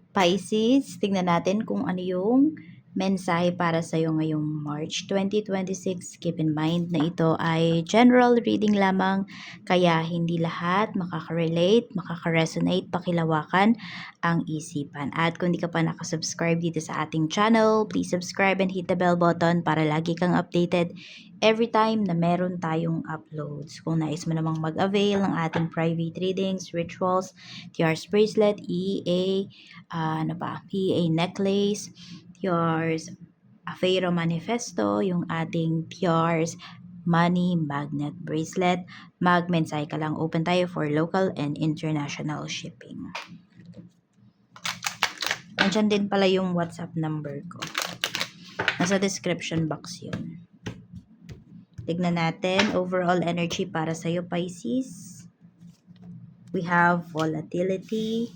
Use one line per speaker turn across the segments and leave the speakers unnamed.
Pisces, tingnan natin kung ano yung mensahe para sa'yo ngayong March 2026. Keep in mind na ito ay general reading lamang, kaya hindi lahat makaka-relate, makaka-resonate, pakilawakan ang isipan. At kung di ka pa nakasubscribe dito sa ating channel, please subscribe and hit the bell button para lagi kang updated every time na meron tayong uploads. Kung nais mo namang mag-avail ng ating private readings, rituals, TR's bracelet, EA, PA necklace, yours, Afero Manifesto, yung ating Tiars Money Magnet Bracelet. Mag-mensahe ka lang. Open tayo for local and international shipping. Nandiyan din pala yung WhatsApp number ko. Nasa description box yun. Tignan natin overall energy para sa'yo, Pisces. We have volatility.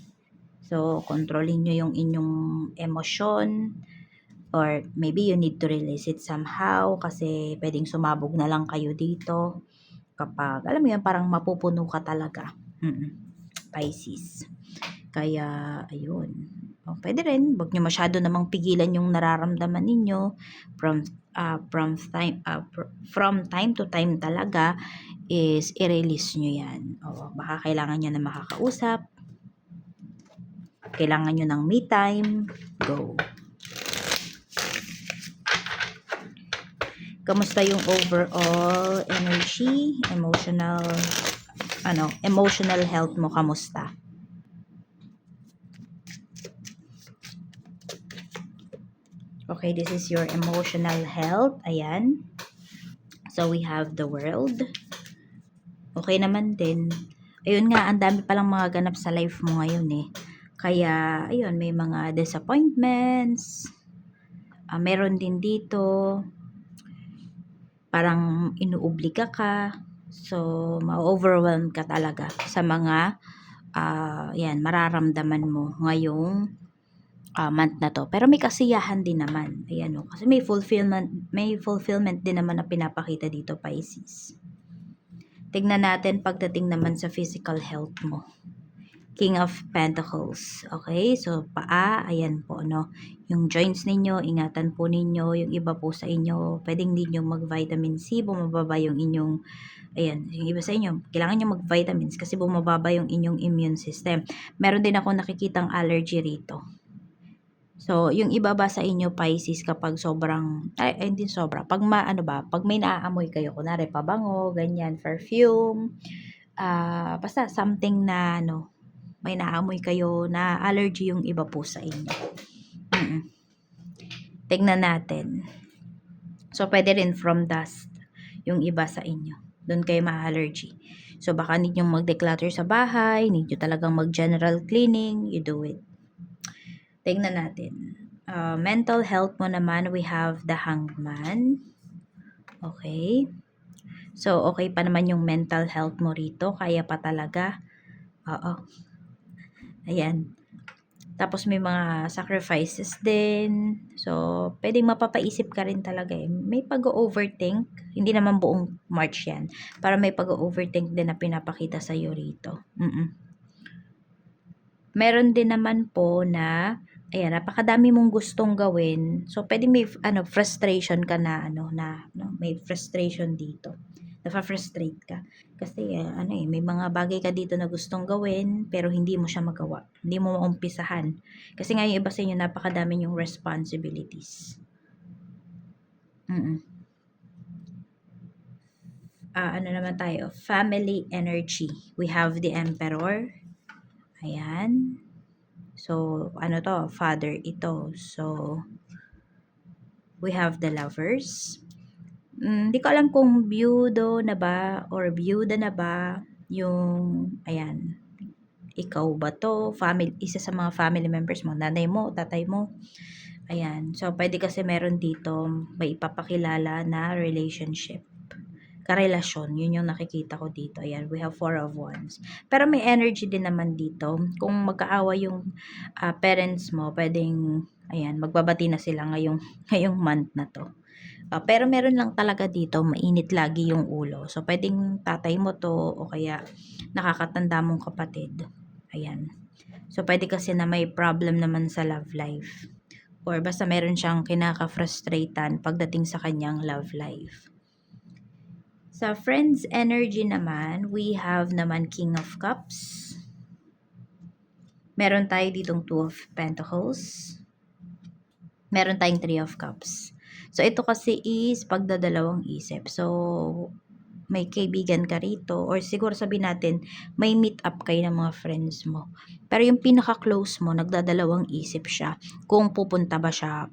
So, kontrolin nyo yung inyong emosyon. Or maybe you need to release it somehow kasi pwedeng sumabog na lang kayo dito. Kapag, alam mo yan, parang mapupuno ka talaga. Pisces. Kaya, ayun. O, pwede rin, wag nyo masyado namang pigilan yung nararamdaman ninyo from time to time talaga is i-release nyo yan. O, baka kailangan nyo na makakausap. Kailangan nyo ng me time. Go. Kamusta yung overall energy, emotional health mo, kamusta? Okay, this is your emotional health. Ayan. So, we have the world. Okay naman din. Ayun nga, ang dami palang mga ganap sa life mo ngayon eh. Kaya, ayun, may mga disappointments. Meron din dito, parang inuobliga ka. So, ma-overwhelm ka talaga sa mga yan, mararamdaman mo ngayong month na to. Pero may kasiyahan din naman. Ayan o. Kasi may fulfillment din naman na pinapakita dito, Pisces. Tignan natin pagdating naman sa physical health mo. King of Pentacles. Okay? So, paa, ayan po, no? Yung joints ninyo, ingatan po ninyo. Yung iba po sa inyo, pwedeng din yung mag-vitamin C, bumababa yung inyong, ayan, yung iba sa inyo, kailangan nyo mag-vitamins kasi bumababa yung inyong immune system. Meron din ako nakikitang allergy rito. So, yung iba ba sa inyo, Pisces, kapag sobrang, hindi sobra, pag pag may naaamoy kayo, kunwari, pabango, ganyan, perfume, basta something na, may naamoy kayo na allergy yung iba po sa inyo. Tignan natin. So, pwede rin from dust yung iba sa inyo. Doon kayo ma-allergy. So, baka need nyo mag-declutter sa bahay, need nyo talagang mag-general cleaning, you do it. Tignan natin. Mental health mo naman, we have the Hangman. Okay. So, okay pa naman yung mental health mo rito. Kaya pa talaga. Oo. Ayan. Tapos may mga sacrifices din. So, pwedeng mapapaisip ka rin talaga eh. May pag-overthink. Hindi naman buong March yan. Para may pag-overthink din na pinapakita sa'yo rito. Meron din naman po na, ayan, napakadami mong gustong gawin. So, pwedeng may frustration ka na, may frustration dito. Nafa-frustrate ka. Kasi, may mga bagay ka dito na gustong gawin, pero hindi mo siya magawa. Hindi mo maumpisahan. Kasi nga yung iba sa inyo, napakadami yung responsibilities. Ano naman tayo? Family energy. We have the Emperor. Ayan. So, ano to? Father ito. So, we have the Lovers. Hindi ko alam kung byudo na ba or byuda na ba yung, ayan, ikaw ba to? Isa sa mga family members mo, nanay mo, tatay mo. Ayan. So, pwede kasi meron dito may ipapakilala na relationship. Karelasyon. Yun yung nakikita ko dito. Ayan. We have 4 of Wands. Pero may energy din naman dito. Kung magkaawa yung parents mo, pwedeng, ayan, magbabati na sila ngayong month na to. Pero meron lang talaga dito, mainit lagi yung ulo. So, pwedeng tatay mo to o kaya nakakatanda mong kapatid. Ayan. So, pwede kasi na may problem naman sa love life. Or basta meron siyang kinaka-frustratan pagdating sa kanyang love life. Sa friends energy naman, we have naman King of Cups. Meron tayo ditong Two of Pentacles. Meron tayong Three of Cups. So, ito kasi is pagdadalawang isip. So, may kaibigan ka rito or siguro sabihin natin may meet up kayo ng mga friends mo. Pero yung pinaka-close mo, nagdadalawang isip siya kung pupunta ba siya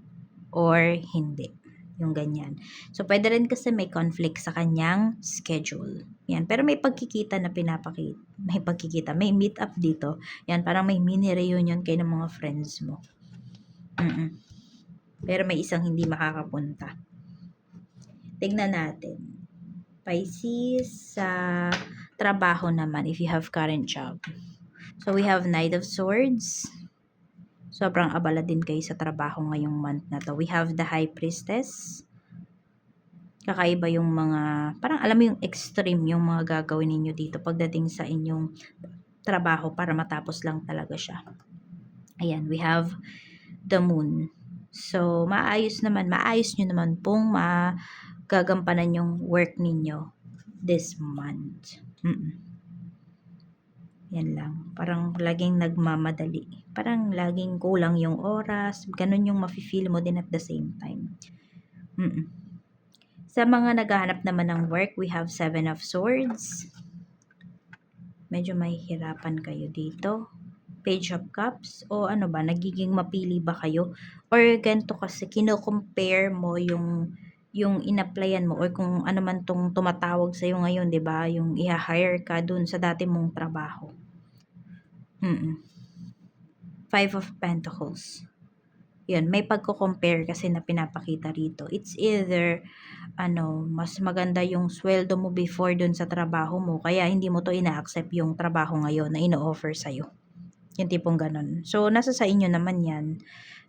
or hindi. Yung ganyan. So, pwede rin kasi may conflict sa kanyang schedule. Yan. Pero may pagkikita na pinapakita. May pagkikita. May meet up dito. Yan. Parang may mini reunion kayo ng mga friends mo. Pero may isang hindi makakapunta. Tignan natin. Pisces, sa trabaho naman, if you have current job. So, we have Knight of Swords. Sobrang abala din kayo sa trabaho ngayong month na to. We have the High Priestess. Kakaiba yung mga, parang alam mo yung extreme yung mga gagawin ninyo dito pagdating sa inyong trabaho para matapos lang talaga siya. Ayan, we have the Moon. So, maayos nyo naman pong gagampanan yung work ninyo this month. Yan lang. Parang laging nagmamadali. Parang laging kulang yung oras. Ganun yung mafe-feel mo din at the same time. Sa mga naghahanap naman ng work, we have Seven of Swords. Medyo mahihirapan kayo dito. Page of Cups. O ano ba, nagiging mapili ba kayo? Or ganito kasi, kino-compare mo yung in-applyan mo or kung ano man tong tumatawag sa iyo ngayon, 'di ba? Yung i-hire ka dun sa dati mong trabaho. Five of Pentacles. Yun, may pagko-compare kasi na pinapakita rito. It's either mas maganda yung sweldo mo before dun sa trabaho mo, kaya hindi mo to ina-accept yung trabaho ngayon na ino-offer sa iyo. Yung tipong ganun. So, nasa sa inyo naman yan.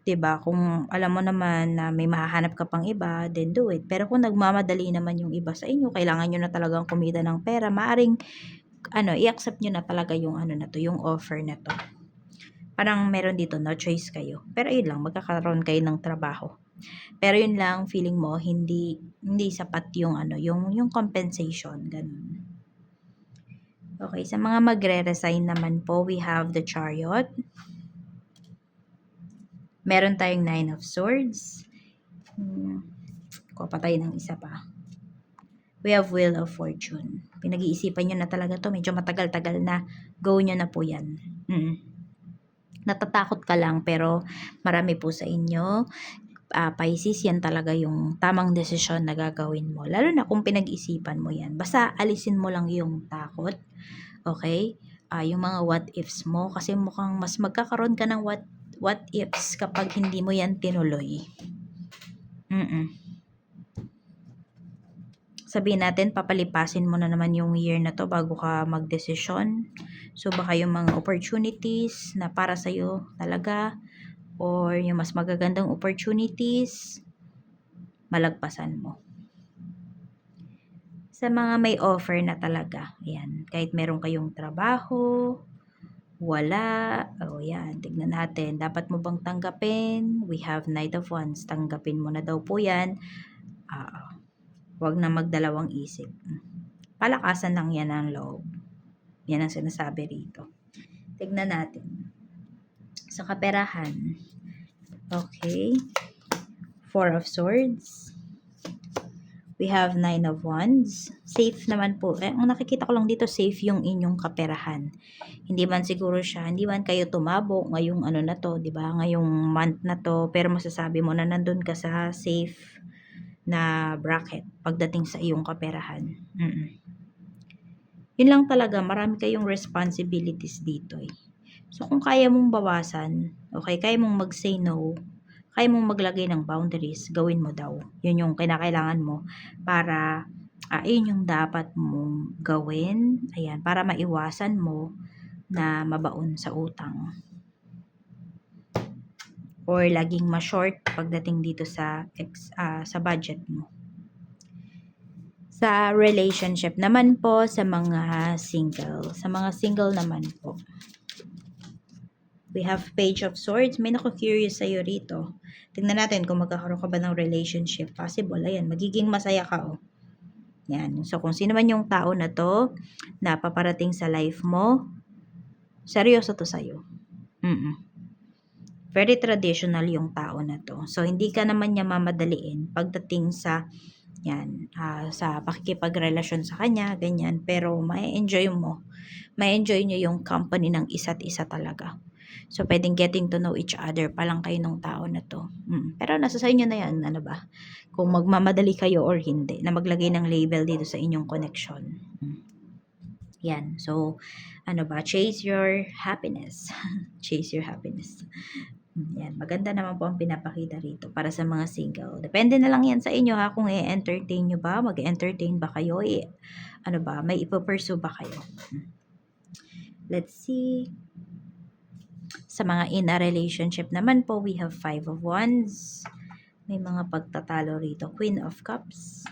'Di ba? Kung alam mo naman na may mahahanap ka pang iba, then do it. Pero kung nagmamadali naman yung iba sa inyo, kailangan nyo na talagang kumita ng pera, maaring i-accept nyo na talaga yung na to, yung offer na to. Parang meron dito, no choice kayo. Pero yun lang, magkakaroon kayo ng trabaho. Pero yun lang, feeling mo, hindi sapat yung yung compensation, ganun. Okay, sa mga magre-resign naman po, we have the Chariot. Meron tayong Nine of Swords. Patay ng isa pa. We have Wheel of Fortune. Pinag-iisipan nyo na talaga to. Medyo matagal-tagal na. Go nyo na po yan. Natatakot ka lang pero marami po sa inyo. Pisces, yan talaga yung tamang desisyon na gagawin mo. Lalo na kung pinag-isipan mo yan. Basta alisin mo lang yung takot. Okay? Yung mga what ifs mo. Kasi mukhang mas magkakaroon ka ng what ifs kapag hindi mo yan tinuloy. Sabihin natin, papalipasin mo na naman yung year na to bago ka magdesisyon. So, baka yung mga opportunities na para sa'yo talaga, or yung mas magagandang opportunities, malagpasan mo. Sa mga may offer na talaga, yan, kahit meron kayong trabaho, wala, yan, tignan natin, dapat mo bang tanggapin? We have Knight of Wands, tanggapin mo na daw po yan. Huwag na magdalawang isip. Palakasan lang yan ang loob. Yan ang sinasabi rito. Tignan natin. Sa kaperahan. Okay. Four of Swords. We have Nine of Wands. Safe naman po. Ang nakikita ko lang dito, safe yung inyong kaperahan. Hindi man siguro siya, hindi man kayo tumabo ngayong na to, di ba? Ngayong month na to, pero masasabi mo na nandun ka sa safe na bracket pagdating sa iyong kaperahan. Yun lang talaga, marami kayong responsibilities dito eh. So, kung kaya mong bawasan, okay, kaya mong mag-say no, kaya mong maglagay ng boundaries, gawin mo daw. Yun yung kinakailangan mo para, yun yung dapat mong gawin, ayan, para maiwasan mo na mabaon sa utang. Or laging ma-short pagdating dito sa budget mo. Sa relationship naman po, sa mga single. Sa mga single naman po. We have Page of Swords. May naku-curious sa'yo rito. Tingnan natin kung magkakaroon ka ba ng relationship. Possible. Ayan, magiging masaya ka, oh. Yan. So, kung sino man yung tao na to, na paparating sa life mo, seryoso to sa'yo. Very traditional yung tao na to. So, hindi ka naman niya mamadaliin pagdating sa sa pakikipagrelasyon sa kanya, ganyan. Pero, ma-enjoy mo. Ma-enjoy nyo yung company ng isa't isa talaga. So, pwedeng getting to know each other pa lang kayo ng tao na to. Pero, nasa sa inyo na yan, ano ba? Kung magmamadali kayo or hindi, na maglagay ng label dito sa inyong connection. Yan. So, ano ba? Chase your happiness. Chase your happiness. Yan, maganda naman po ang pinapakita rito para sa mga single. Depende na lang yan sa inyo ha, kung i-entertain nyo ba, mag-entertain ba kayo, ano ba, may ipo-pursue ba kayo. Let's see. Sa mga in a relationship naman po, we have 5 of Wands. May mga pagtatalo rito. Queen of Cups.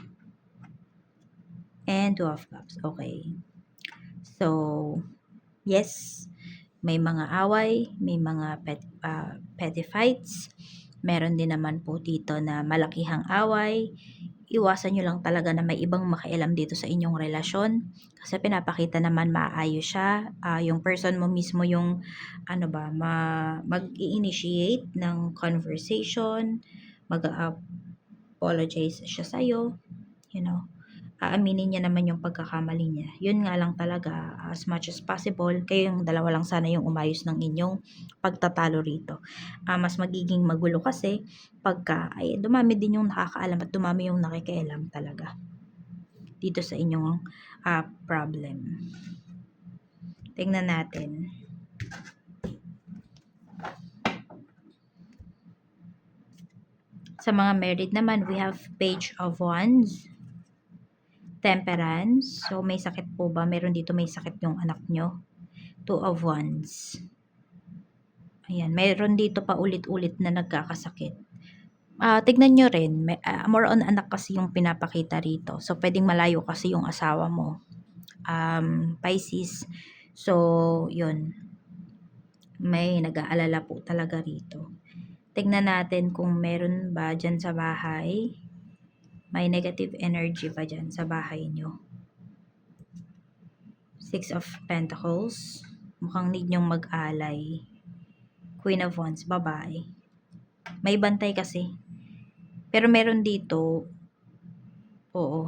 And 2 of Cups. Okay. So, yes, may mga away, may mga petty fights. Meron din naman po dito na malakihang away. Iwasan nyo lang talaga na may ibang makialam dito sa inyong relasyon. Kasi pinapakita naman maayos siya. Yung person mo mismo yung mag-i-initiate ng conversation. Mag-apologize siya sa'yo. Aaminin niya naman yung pagkakamali niya. Yun nga lang talaga, as much as possible, kayong dalawa lang sana yung umayos ng inyong pagtatalo rito. Mas magiging magulo kasi pagka dumami din yung nakakaalam at dumami yung nakikialam talaga dito sa inyong problem. Tingnan natin. Sa mga married naman, we have Page of Wands. Temperance. So, may sakit po ba? Meron dito may sakit yung anak nyo. 2 of Wands. Ayan. Meron dito pa ulit-ulit na nagkakasakit. Tignan nyo rin. More on anak kasi yung pinapakita rito. So, pwedeng malayo kasi yung asawa mo. Pisces. So, yun. May nag-aalala po talaga rito. Tignan natin kung meron ba dyan sa bahay. May negative energy ba dyan sa bahay nyo? 6 of Pentacles. Mukhang need nyong mag-alay. Queen of Wands, babae. May bantay kasi. Pero meron dito, oo.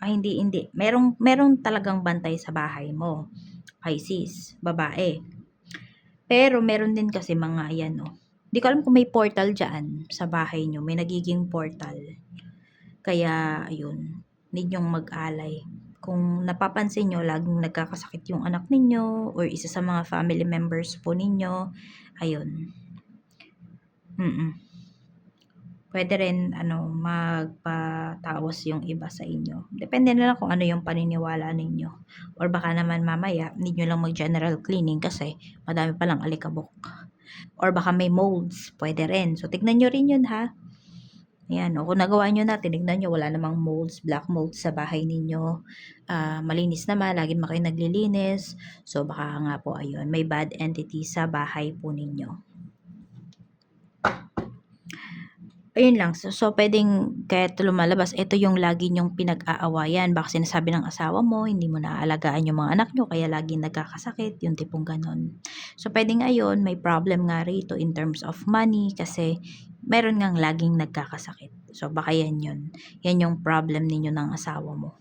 Hindi. Meron talagang bantay sa bahay mo. Pisces, babae. Pero meron din kasi mga Hindi ko alam kung may portal dyan sa bahay nyo. May nagiging portal. Kaya, ayun, need nyong mag-alay. Kung napapansin nyo, laging nagkakasakit yung anak ninyo or isa sa mga family members po ninyo, ayun. Pwede rin, magpatawas yung iba sa inyo. Depende na lang kung ano yung paniniwala ninyo. Or baka naman mamaya, need nyo lang mag-general cleaning kasi madami palang alikabok. Or baka may molds, pwede rin. So, tignan nyo rin yun ha. Ayan, kung nagawa nyo na, tinignan nyo, wala namang molds, black molds sa bahay ninyo. Malinis naman, lagi naman kayo naglilinis. So, baka nga po, ayun, may bad entity sa bahay po ninyo. Ayun lang, so pwedeng kahit lumalabas, ito yung lagi nyong pinag-aawayan. Baka sinasabi ng asawa mo, hindi mo naaalagaan yung mga anak nyo, kaya laging nagkakasakit, yung tipong ganon. So, pwedeng ayun, may problem nga rito in terms of money, kasi meron ngang laging nagkakasakit. So, baka yan yun. Yan yung problem ninyo ng asawa mo.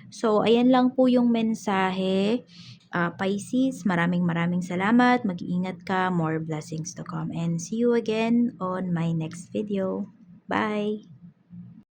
So, ayan lang po yung mensahe. Pisces, maraming salamat. Mag-iingat ka. More blessings to come. And see you again on my next video. Bye!